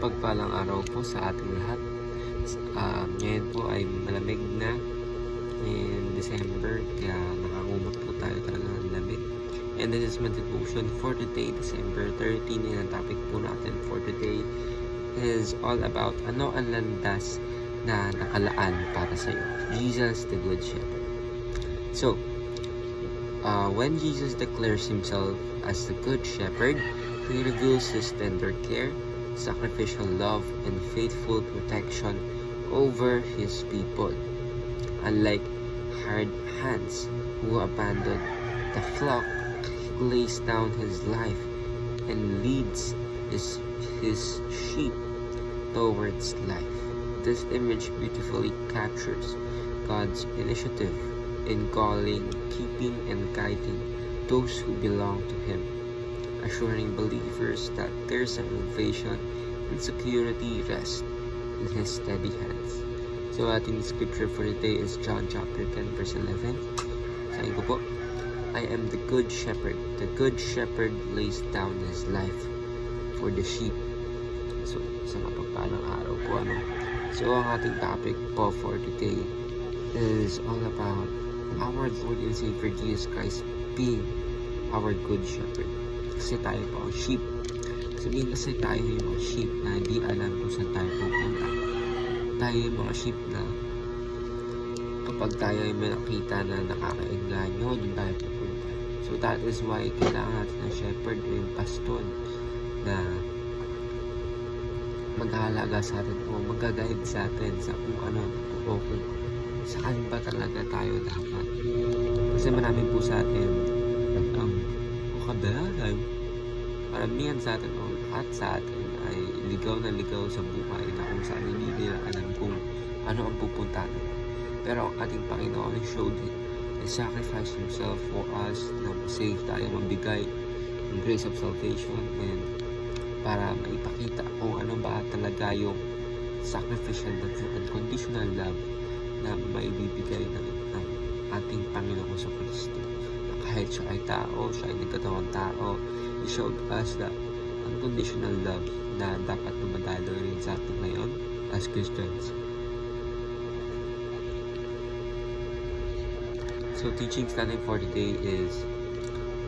Pagpalang araw po sa ating lahat. Ngayon po ay malamig na in December, kaya nakangumot po tayo talaga ng lamig. And this is my devotion for today, December 13, and ang topic po natin for today is all about ano ang landas na nakalaan para sa iyo. Jesus, the Good Shepherd. So, when Jesus declares himself as the Good Shepherd, he reveals his tender care, sacrificial love, and faithful protection over his people. Unlike hard hands who abandon the flock, he lays down his life and leads his sheep towards life. This image beautifully captures God's initiative in calling, keeping, and guiding those who belong to him, assuring believers that their salvation and security rest in his steady hands. So ating scripture for today is John chapter 10 verse 11. Sabi ko po, I am the good shepherd. The good shepherd lays down his life for the sheep. So, isang mapagpalang araw po, ano? So, ang ating topic po for today is all about our Lord and Savior Jesus Christ being our good shepherd. Kasi tayo po ang sheep. Sabihin kasi tayo yung mga sheep na hindi alam kung saan tayo pupunta. Tayo yung mga sheep na kapag tayo ay may nakita na nakakaengganyo, doon tayo pupunta. So that is why kailangan natin ng shepherd o yung pastor na mag-aalaga sa atin o mag-guide sa atin sa kung ano o kung saan ba talaga tayo dapat. Kasi marami po sa atin ang kadalasan, maramihan sa atin o lahat sa atin ay ligaw na ligaw sa buhay na kung saan hindi nila alam kung ano ang pupunta nila. Pero ang ating Panginoon showed it. He sacrificed himself for us na save tayo, mabigay ang grace of salvation and para maipakita kung ano ba talaga yung sacrificial love, yung unconditional love na maibibigay ng ating Panginoon sa Kristo. Kahit siya ay tao, siya ay nagkatawang tao, he showed us that unconditional love na dapat dumadalo rin sa atin ngayon as Christians. So teachings natin for today is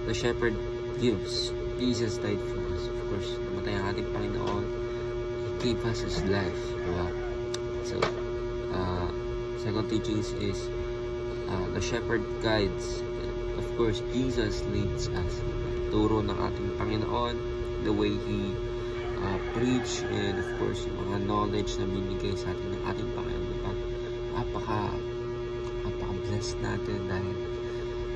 the shepherd gives. Jesus died for us. Of course, namatay ang ating Panginoon. He gave us his life. Diba? So, second teachings is the shepherd guides. Of course, Jesus leads us. Turo ng ating Panginoon, the way he preach, and of course, yung mga knowledge na binigay sa atin ng ating Panginoon. Diba? Napaka-blessed natin dahil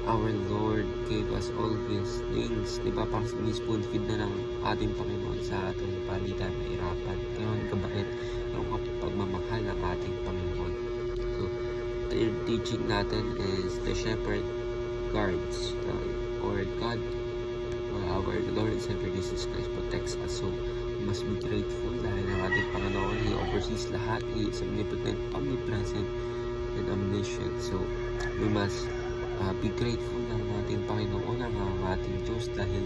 our Lord gave us all these things. Diba? Parang spoon feed na ng ating Panginoon sa ating palitan na irapan. Kaya ang kabait yung pagmamahal ng ating Panginoon. So, the teaching natin is the shepherd guards, or God, or our Lord and Savior Jesus Christ protects us. So, we must be grateful dahil ang ating Panginoon, He oversees lahat. He is omnipotent, omnipresent, and omniscient. So, we must be grateful ng ating Panginoon, ang ating Diyos, dahil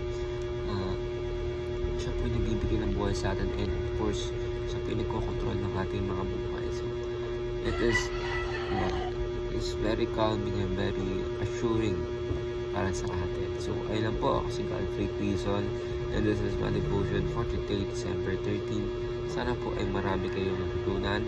siya po yung nagbibigay ng buhay sa atin, and of course, siya po yung nagkocontrol ng ating mga buhay. So, it is very calming and very assuring para sa atin. So, ayun lang po, ako si Godfrey Quezon, and this is my devotion for today, December 13. Sana po ay marami kayong natutunan